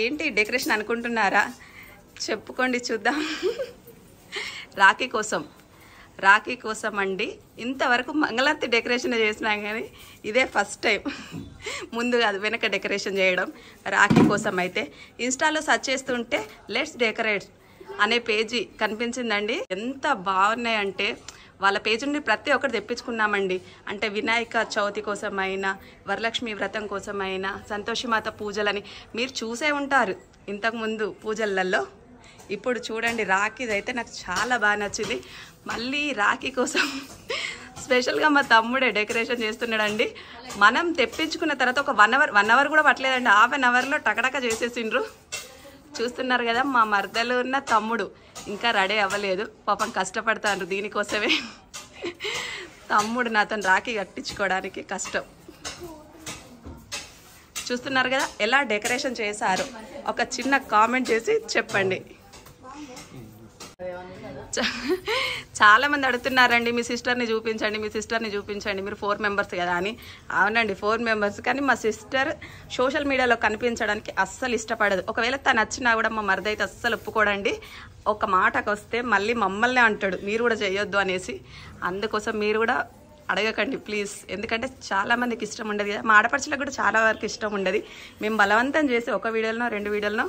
ఏంటి డెకరేషన్ అనుకుంటున్నారా? చెప్పుకోండి చూద్దాం. రాఖీ కోసం అండి. ఇంతవరకు మంగళారతి డెకరేషన్ చేసినాం కానీ ఇదే ఫస్ట్ టైం. ముందు కాదు వెనక డెకరేషన్ చేయడం. రాఖీ కోసం అయితే ఇన్స్టాలో సెర్చ్ చేస్తుంటే లెట్స్ డెకరేట్ అనే పేజీ కనిపించిందండి. ఎంత బాగున్నాయంటే వాళ్ళ పేజీ నుండి ప్రతి ఒక్కటి తెప్పించుకున్నామండి. అంటే వినాయక చవితి కోసమైనా, వరలక్ష్మి వ్రతం కోసమైనా, సంతోషిమాత పూజలని మీరు చూసే ఉంటారు ఇంతకుముందు పూజలలో. ఇప్పుడు చూడండి రాఖీది అయితే నాకు చాలా బాగా నచ్చింది. మళ్ళీ రాఖీ కోసం స్పెషల్గా మా తమ్ముడే డెకరేషన్ చేస్తున్నాడండి. మనం తెప్పించుకున్న తర్వాత ఒక 1 అవర్ కూడా పట్టలేదండి. ½ an hourలో టకటక చేసేసిండ్రు. చూస్తున్నారు కదా, మా మరదలు ఉన్న తమ్ముడు ఇంకా రెడీ అవ్వలేదు. పాపం కష్టపడతాను దీనికోసమే. తమ్ముడు నాతో రాఖీ కట్టించుకోవడానికి కష్టం. చూస్తున్నారు కదా ఎలా డెకరేషన్ చేశారు. ఒక చిన్న కామెంట్ చేసి చెప్పండి. చాలా మంది అడుగుతున్నారండి మీ సిస్టర్ని చూపించండి, మీరు 4 మెంబర్స్ కదా అని. అవునండి 4 మెంబర్స్, కానీ మా సిస్టర్ సోషల్ మీడియాలో కనిపించడానికి అస్సలు ఇష్టపడదు. ఒకవేళ తను నచ్చినా కూడా మా మరిదైతే అస్సలు ఒప్పుకోడండి. ఒక మాటకు వస్తే మళ్ళీ మమ్మల్నే అంటాడు మీరు కూడా చేయొద్దు అనేసి. అందుకోసం మీరు కూడా అడగకండి ప్లీజ్. ఎందుకంటే చాలా మందికి ఇష్టం ఉండదు కదా, మా ఆడపడుచులకు కూడా చాలా వరకు ఇష్టం ఉండదు. మేము బలవంతం చేసి 1 వీడియోలో 2 వీడియోలో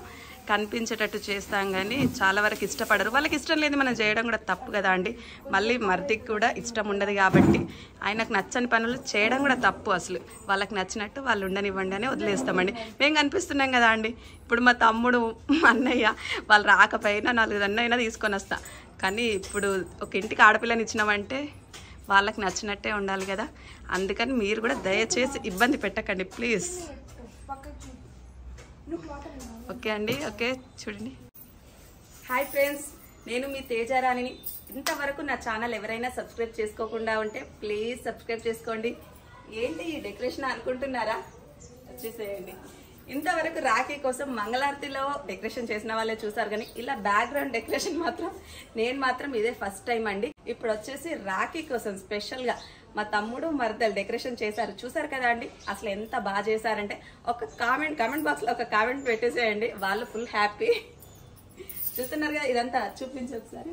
కనిపించేటట్టు చేస్తాం కానీ చాలా వరకు ఇష్టపడరు. వాళ్ళకి ఇష్టం లేదు మనం చేయడం కూడా తప్పు కదా అండి. మళ్ళీ మర్దికి కూడా ఇష్టం ఉండదు కాబట్టి ఆయనకు నచ్చని పనులు చేయడం కూడా తప్పు. అసలు వాళ్ళకి నచ్చినట్టు వాళ్ళు ఉండనివ్వండి అని వదిలేస్తామండి. మేము కనిపిస్తున్నాం కదా అండి. ఇప్పుడు మా తమ్ముడు, మా అన్నయ్య వాళ్ళు రాకపోయినా 4 అన్నైనా తీసుకొని వస్తా. కానీ ఇప్పుడు ఒక ఇంటికి ఆడపిల్లని ఇచ్చినామంటే వాళ్ళకి నచ్చినట్టే ఉండాలి కదా. అందుకని మీరు కూడా దయచేసి ఇబ్బంది పెట్టకండి ప్లీజ్. ఓకే అండి, ఓకే. చూడండి, హాయ్ ఫ్రెండ్స్, నేను మీ తేజారాణిని. ఇంతవరకు నా ఛానల్ ఎవరైనా సబ్స్క్రైబ్ చేసుకోకుండా ఉంటే ప్లీజ్ సబ్స్క్రైబ్ చేసుకోండి. ఏంటి ఈ డెకరేషన్ అనుకుంటున్నారా? వచ్చేసేయండి. ఇంతవరకు రాఖీ కోసం మంగళారతిలో డెకరేషన్ చేసిన వాళ్ళే చూసారు, కానీ ఇలా బ్యాక్గ్రౌండ్ డెకరేషన్ నేను మాత్రం ఇదే ఫస్ట్ టైం అండి. ఇప్పుడు వచ్చేసి రాఖీ కోసం స్పెషల్గా మా తమ్ముడు మరదలు డెకరేషన్ చేశారు. చూసారు కదా అండి, అసలు ఎంత బాగా చేశారంటే ఒక కామెంట్ బాక్స్లో ఒక కామెంట్ పెట్టేసేయండి, వాళ్ళు ఫుల్ హ్యాపీ. చూస్తున్నారు కదా, ఇదంతా చూపించి ఒకసారి.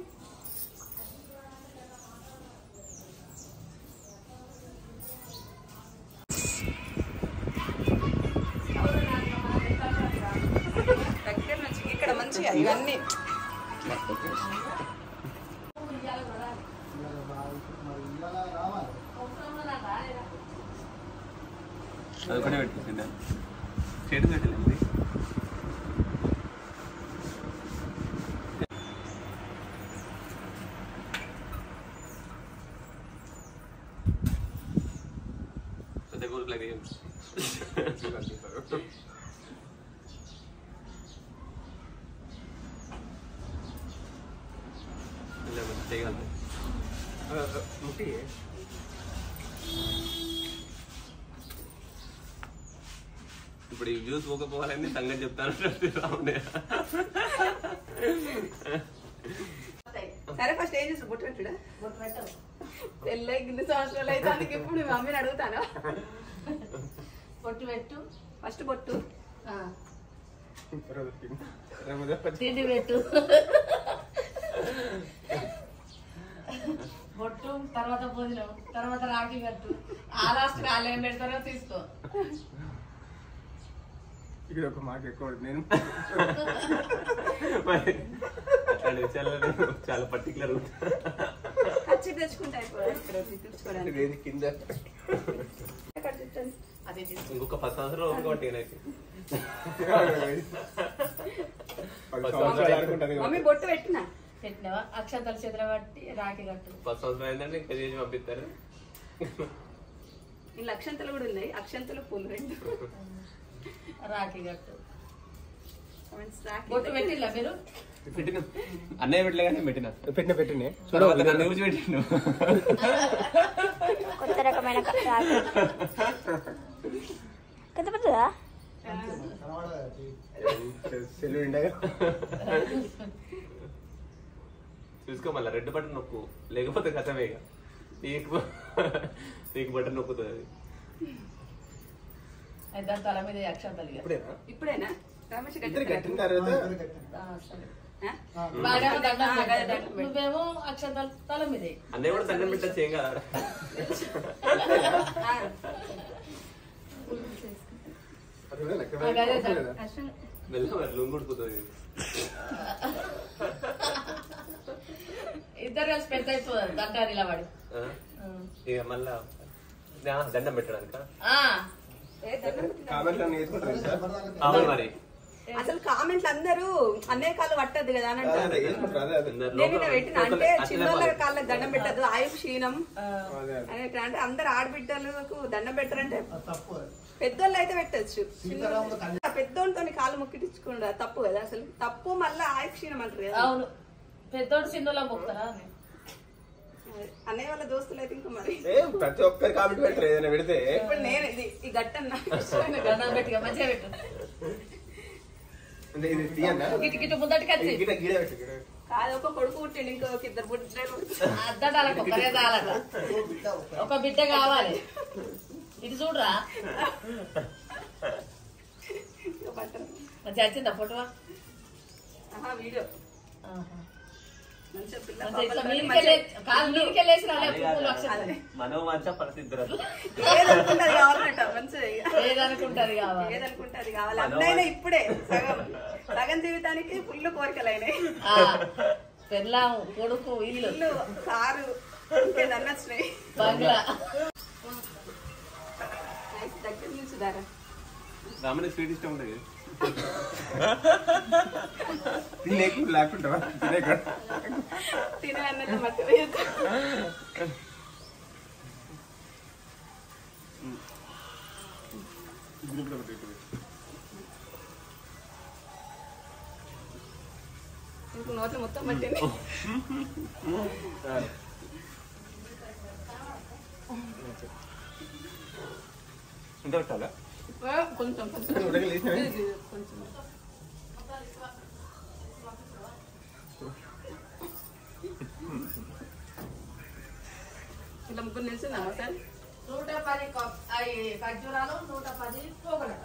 దగ్గర నుంచి ఇక్కడ మంచిగా ఇవన్నీ అదొకటే పెట్టుకుందా చెడు పెట్టలేదు. The goal play games. ఇప్పుడు ఈ వ్యూస్ పోకపోవాలని సంగతి చెప్తాను. సరే ఫస్ట్ ఏం చేసి బొట్టు పెట్టుడా? పెళ్ళై 2 సంవత్సరాలు అయితే అందుకు ఇప్పుడు మీ మమ్మీని అడుగుతాను. బొట్టు పెట్టు, ఫస్ట్ బొట్టు, తిండి పెట్టు, బొట్టు తర్వాత భోజనం, తర్వాత రాఖీ కట్టు. ఆ లాస్ట్ వాళ్ళు ఏం పెడతారో తీసుకో. ఇక్కడ ఒక మాట ఎక్కువ నేను చాలా పర్టికులర్ ఖర్చు తెచ్చుకుంటా కింద. ఇంకొక 10 సంవత్సరాలు ఒకటి మమ్మీ బొట్టు పెట్టినా పెట్టినావా? అక్షంతలు చేతులు పట్టి రాఖీ కట్టు. 10 సంవత్సరాలు అయిందంటే ఇంకా చేసి పంపిస్తారు. ఇలా అక్షంతలు కూడా ఉన్నాయి, అక్షంతలు పూలు 2. రాఖీ కట్టు. బొట్టు పెట్టిల్లా మీరు? పెట్టిన అన్నయ్య పెట్టలే కానీ పెట్టిన పెట్టిన పెట్టిండు. కొత్త రకమైన ఎంత పెద్దదా? చూసుకో మళ్ళీ రెడ్ బటన్ నొక్కు, లేకపోతే కథమే. నీకు బటన్ నొక్కుతుంది. దాని తల మీద అక్షంతలు ఇప్పుడేనా? రమేష్ ఇద్దరు కట్టిన తర్వాత వాడేమో దండం పెట్టాడు. నువ్వేమో అక్షంతలు తల మీదే అన్నయ్య కూడా దండం పెట్టచ్చు ఏం కదా అది కూడా లెక్క లేదా వెళ్ళి లొంగుడుకుతుంది ఇద్దరు కలిసి పెద్ద అయిపోతారు దంటారు ఇలా వాడు. ఇక మళ్ళా దండం పెట్టడానిక కామెంట్లు అన్ని వేసుకుంటారు సార్. అవును మరి అసలు కామెంట్లు అందరూ అన్నయ్య కాళ్ళు పట్టద్దు కదా అని అంటారు. అదే వేసుకుంటారు. అదే అదే నేను ఇలా పెట్టిన అంటే చిన్నోళ్ళ కాళ్ళకి దండం పెట్టద్దు ఆయుష్ క్షీణం అదే అదే. అని అంటే అందరు ఆడబిడ్డలకు దండం పెట్టరంటే పెద్దోళ్ళు అయితే పెట్టచ్చు. పెద్దోళ్ళతో కాళ్ళు మొక్కిటించుకుండా తప్పు కదా అసలు. తప్పు మళ్ళీ ఆయుష్ క్షీణం అంటారు కదా. అవును పెద్దోడు చిన్నోళ్ళ మొక్కుతారా అన్నయ్య వాళ్ళ దోస్తులు అయితే ఇంకా మరి ప్రతి ఒక్కరి కామెంట్ పెట్టరు ఏదైనా పెడితే. ఇప్పుడు నేను ఇది గట్టన్న దండం పెట్టిగా మంచిగా పెట్టు. అంటే ఇది తీయన్నా గిటి గిటి ముందటికి వచ్చి గిడ గిడ పెట్టు గిడ పెట్టు. కాదు ఒక కొడుకు పుట్టిండు ఇంకొక ఇద్దరు పుట్టిన అద్దడాలకు ఒకరే తాలట. ఒక బిడ్డ కావాలి. ఇది చూడరా మంచిగా వచ్చిందా ఫోటో వీడియో మనం మంచిగా పరిస్థితి ఏదనుకుంటది కావాలంట మంచిగా ఏదనుకుంటది కావాలి. ఏదనుకుంటది కావాలి. అన్నైనా ఇప్పుడే సగం సగం జీవితానికి ఫుల్ కోరికలు అయినాయి. పెళ్ళాం కొడుకు ఇల్లు ఇల్లు కారు ఇంకేదన్నా వచ్చినాయి. బంగ్లా దగ్గర నుంచి దారా రామని స్వీట్ ఇష్టం ఉంటుంది తినేకు లేకుంటావా తినేక తినే అన్నట్టు మట్టి వేయద్దు. ఇంకో నోట్లో మొత్తం మట్టింది. ఇంత పెట్టాలా కొంచెం ఇలా ముగ్గురు నిలిచిందా సార్ 110 ఖర్జూరాలు 110 పోగలట.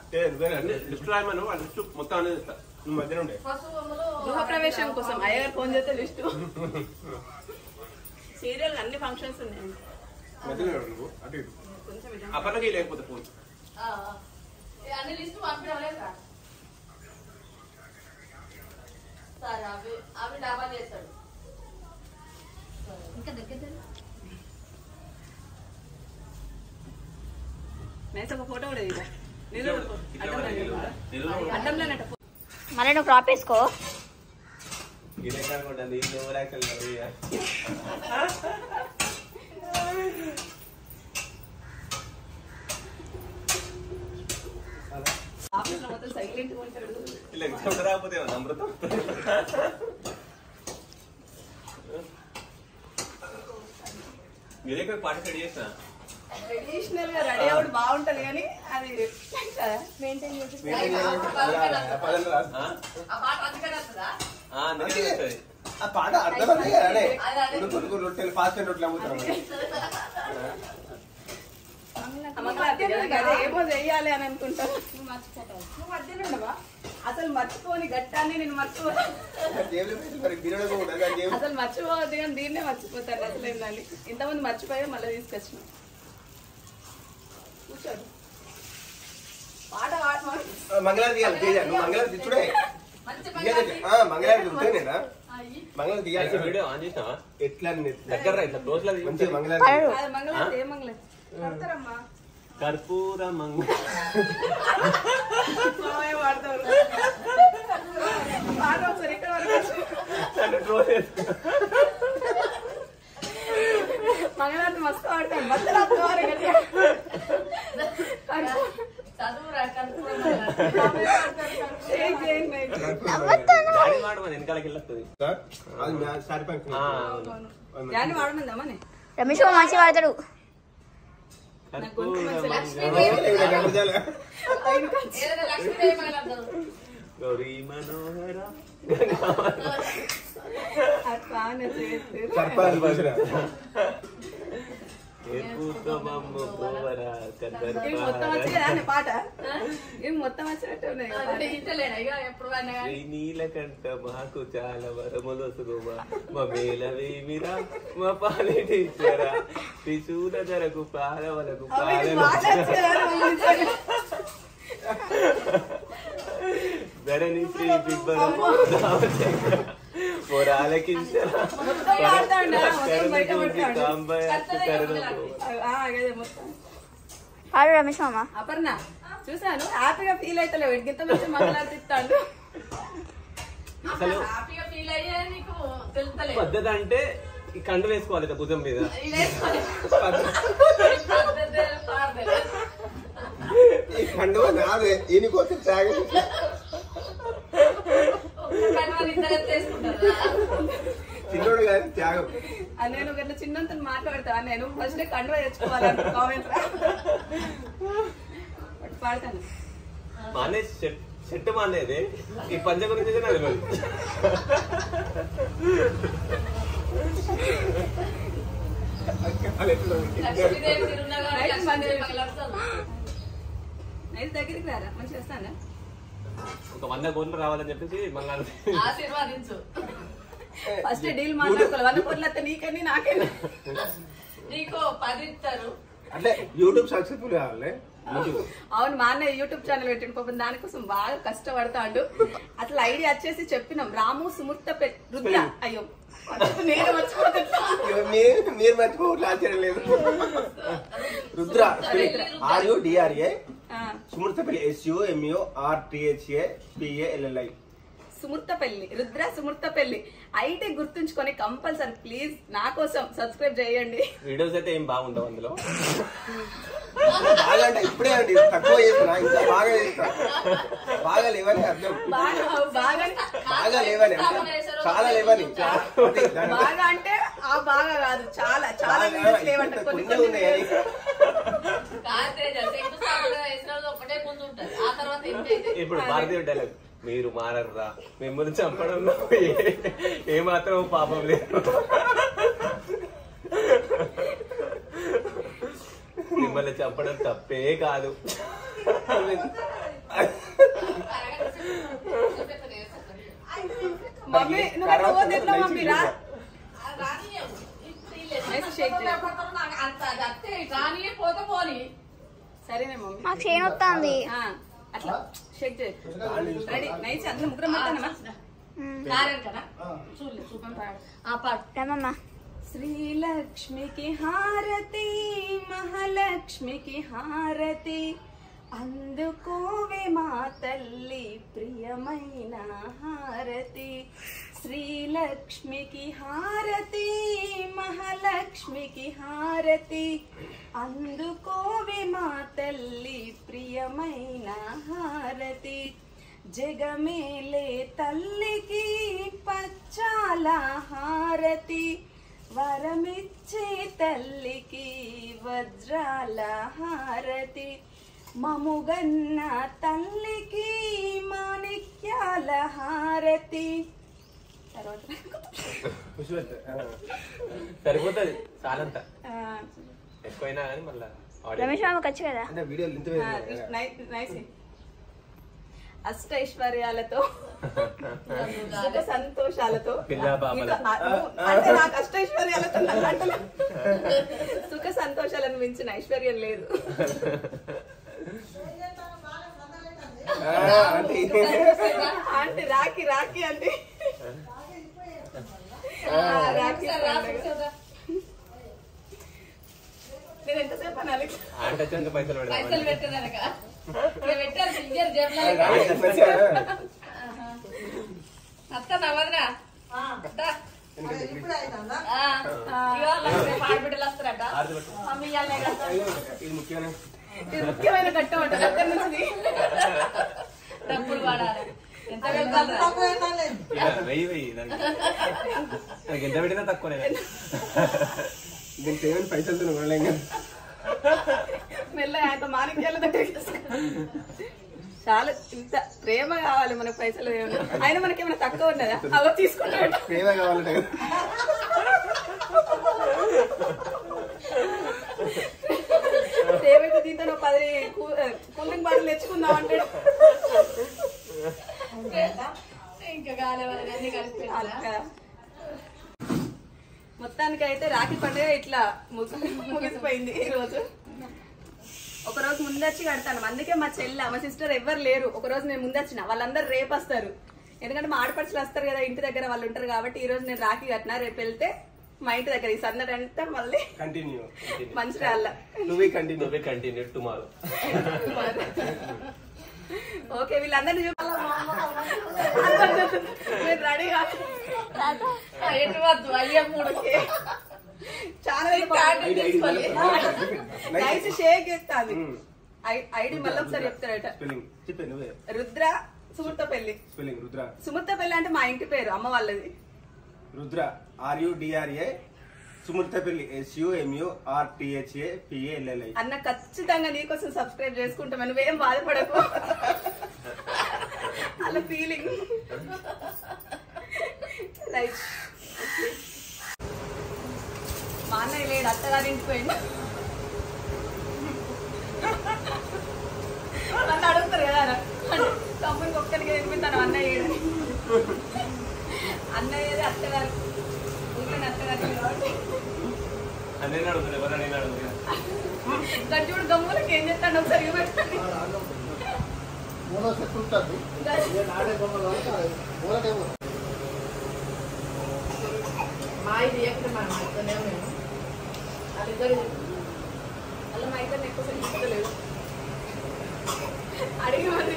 లిస్ట్ రాయమను ఆ లిస్ట్ మొత్తం అనేది ఇస్తా నువ్వు మధ్యలో ఉండే పశువులు గృహప్రవేశం కోసం అయ్యగారు ఫోన్ చేస్తే లిస్టు సీరియల్ అన్ని ఫంక్షన్స్ ఉన్నాయండి. మధ్యలో నువ్వు అటు ఇటు. కొంచెం అప్పటికి లేకపోతే ఫోన్ అన్ని లిస్టు పంపించలేదా సరే అవి అవి డబ్బా చేస్తాడు. ఇంకా దగ్గర నైస్ ఒక ఫోటో కూడా ఇదా అడ్డంలోనట. మళ్ళీ నువ్వు క్రాప్ వేసుకో. ఇదే కాకుండా నీళ్ళు ఆఫీస్ లో మొత్తం సైలెంట్ గా ఉంటాడు. ఇలా ఎగ్జామ్ రాకపోతే అమృతం మీరే పార్టిసిపేట్ చేస్తా ట్రెడిషనల్ గా రెడీ అవ్వడు బాగుంటది కానీ అది మెయింటైన్ చేసి ఆ పాట అర్థమైంది కదా రొట్టెలు ఫాస్ట్ రొట్టెలు అమ్ముతాం. ఏమో చెయ్యాలి అని అనుకుంటాను. నువ్వు మర్చిపోతావు. నువ్వు మధ్యలో ఉండవా అసలు మర్చిపోని గట్టాన్ని నేను మర్చిపోతాను. అసలు మర్చిపోవద్దు కానీ దీన్నే మర్చిపోతాను. అసలు ఏంటండి ఇంతమంది మర్చిపోయా మళ్ళీ తీసుకొచ్చినాం. కూర్చోడు పాట మంగళారతి మంగళారతి చూడే మంగళారతి ఉంటేనేనా మంగళారతి వీడియో ఆన్ చేసినావా ఎట్లా దగ్గర ఇట్లా క్లోజ్ లో మంచి మంగళారతి మంగళ ఏ మంగళ కడతారమ్మా కర్పూర మంగ వాడతారు పాట ఒకసారి ఇక్కడ వరకు మంగళారతి మస్తు ఆడతాను మధ్యరాత్రి వారు గట్టిగా వెనకాలకి వెళ్ళొస్తుంది దాన్ని వాడమందామని రమేష్ మంచిగా వాడతాడు. గౌరీ మనోహర మొత్తం వచ్చిందా పాట ఏం మొత్తం వచ్చినట్టు నీలకంట మాకు చాలా వరములు మా మేలవేమిరా మా పాలిటీచరా త్రిశూల ధరకు పాలవలకు ధరణి శ్రీ ఆడు రమేష్ మామ అపర్ణ చూసాను హ్యాపీగా ఫీల్ అవుతలేవు ఇంత మంచి మాట్లాడుతాడు హ్యాపీగా ఫీల్ అయ్యా నీకు తెలుస్తలేదు పద్ధతి అంటే ఈ కండు వేసుకోవాలి భుజం మీద ఈ కండువ నాదే ఈయనకోసం త్యాగం చిన్నోడు కానీ త్యాగం నేను గట్లా చిన్నంత మాట్లాడతా నేను ఫస్ట్ కండువా తెచ్చుకోవాలని కామెంట్ పాడతాను మానే చెట్టు మానేది ఈ పంచ గురించి నాకు దగ్గరికి రారా మంచి వస్తాను ఒక 100 కోట్లు రావాలని చెప్పేసి మంగళ ఆశీర్వాదించు ఫస్ట్ డీల్ మాట్లాడుకోవాలి 100 కోట్లు వస్తే నీకని నాకైనా నీకు 10 ఇస్తారు అంటే యూట్యూబ్ సక్సెస్ఫుల్ కావాలి అవును మా అన్నయ్య యూట్యూబ్ ఛానల్ పెట్టిండు పాపం దానికోసం బాగా కష్టపడతాడు అసలు ఐడియా వచ్చేసి చెప్పినాం రాము సుమూర్త రుద్ర అయ్యో నేను మర్చిపోతున్నా మీరు మర్చిపోవట్లు ఆశ్చర్యం లేదు రుద్ర RUDRA సుమూర్తపల్లి SUMURTHAPALLI సుమూర్తపల్లి రుద్ర సుమూర్తపల్లి అయితే గుర్తుంచుకొని కంపల్సరీ ప్లీజ్ నా కోసం సబ్స్క్రైబ్ చేయండి వీడియోస్ అయితే ఏం బాగుండవు అందులో బాగా అంటే ఇప్పుడే అండి తక్కువ చేస్తున్నా ఇంకా బాగా చేస్తా బాగా లేవని అర్థం బాగా లేవని చాలా లేవని బాగా అంటే ఆ బాగా కాదు చాలా చాలా వీడియోస్ లేవంట కొన్ని కొన్ని ఉన్నాయని ఒకటే ముందు ఉంటుంది ఆ తర్వాత ఇప్పుడు భారతీయ డైలాగ్ మీరు మారర్రా మిమ్మల్ని చంపడంలో ఏ మాత్రం పాపం లేదు మిమ్మల్ని చంపడం తప్పే కాదు మమ్మీ నువ్వు ఎట్లా మమ్మీ రా పోతే పోని సరేనే మమ్మీ మాకు చేయను వస్తుంది అట్లా షేక్ చేయి రెడీ నైస్ అందులో ముగ్గురం పడతానమ్మా కదా చూడలేదు చూపం పాడు రమమ్మ శ్రీలక్ష్మికి హారతి మహాలక్ష్మికి హారతి అందుకోవే మా తల్లి ప్రియమైన హారతి శ్రీలక్ష్మికి హారతి మహాలక్ష్మికి హారతి అందుకోవే మా తల్లి ప్రియమైన హారతి జగమేలే తల్లికి పచ్చాల హారతి వరమిచ్చే తల్లికి వజ్రాల హారతి మముగన్న తల్లికి మాణిక్యాల హారతి సరిపోతుంది చాలంత ఎక్కువైనా కానీ మళ్ళీ రమేష్ మామకి వచ్చు కదా అంటే వీడియోలు ఇంత నైస్ అష్టైశ్వర్యాలతో సుఖ సంతోషాలతో అంటే నాకు అష్టైశ్వర్యాలతో సుఖ సంతోషాలను మించిన ఐశ్వర్యం లేదు అంటే రాఖీ రాఖీ అంటే రాఖీ నేను ఎంతసేపు అనాలి అంటే పైసలు పైసలు పెట్టదనక పెట్టాలి అత్త నవదరా ఆడబిడ్డలు వస్తారట మమ్మీ ఇది ముఖ్యమైన ఇది ముఖ్యమైన ఘట్టం అంట దగ్గర నుంచి డబ్బులు వాడాలి ఎంత వెయ్యి దానికి ఎంత పెట్టినా తక్కువనే దీనికి ఏమైనా పైసలతో కొనలేం కదా మెల్ల ఆయన మాణిక్యాల దగ్గర చాలా ఇంత ప్రేమ కావాలి మనకు పైసలు ఆయన మనకి ఏమైనా తక్కువ ఉన్నదా అవ తీసుకుంటాడు ప్రేమ కావాలంటే దీంతో 10 కూల్ డ్రింక్ బాటిల్ తెచ్చుకుందాం అంటాడు. ఇంకా కాలేవాళ్ళని కలిపి మొత్తానికి అయితే రాఖీ పండుగ ఇట్లా ముగిసిపోయింది. ఈ రోజు ఒక రోజు ముందొచ్చి కడతాను. అందుకే మా చెల్లె మా సిస్టర్ ఎవ్వరు లేరు. ఒక రోజు నేను ముందొచ్చిన, వాళ్ళందరూ రేపు వస్తారు. ఎందుకంటే మా ఆడపడుచులు వస్తారు కదా, ఇంటి దగ్గర వాళ్ళు ఉంటారు కాబట్టి ఈ రోజు నేను రాఖీ కట్టినా. రేపు వెళ్తే మా ఇంటి దగ్గర ఈ సందడి అంతా మళ్ళీ continue Mancherial. Continue tomorrow. Okay వీళ్ళందరినీ మీరు రెడీగా ఎటు వద్దు అయ్యే 3 చాలా నైస్ షేక్ ఇస్తుంది. ఐడి మళ్ళీ ఒకసారి చెప్తారట. రుద్ర సుమూర్తపల్లి. సుమూర్తపల్లి అంటే మా ఇంటి పేరు, అమ్మ వాళ్ళది. Rudra RUDRA సుమూర్తపల్లి SUMURTHAPALLI. అన్న ఖచ్చితంగా నీకోసం సబ్స్క్రైబ్ చేసుకుంటాం, నువ్వేం బాధపడకు. అలా ఫీలింగ్ రైట్. మా అన్నయ్య లేడు, అత్తగారింటికి పోయిండు. నన్ను అడుగుతారు కదా తమ్మునికి ఒక్కరికి తినిపిస్తాను అన్నయ్య ఏడని. అన్నయ్యది అత్తగారు ఊరిలో అత్తగారు కాబట్టి గడ్జుడు గమ్ములకి ఏం చేస్తాను ఒకసారి పెట్టండి. మా ఇది ఎప్పుడు మనం అయితేనే మేము వాళ్ళిద్దరు అలా మా ఇద్దరిని ఎక్కువసేపు ఇస్తలేదు. అడిగి మంది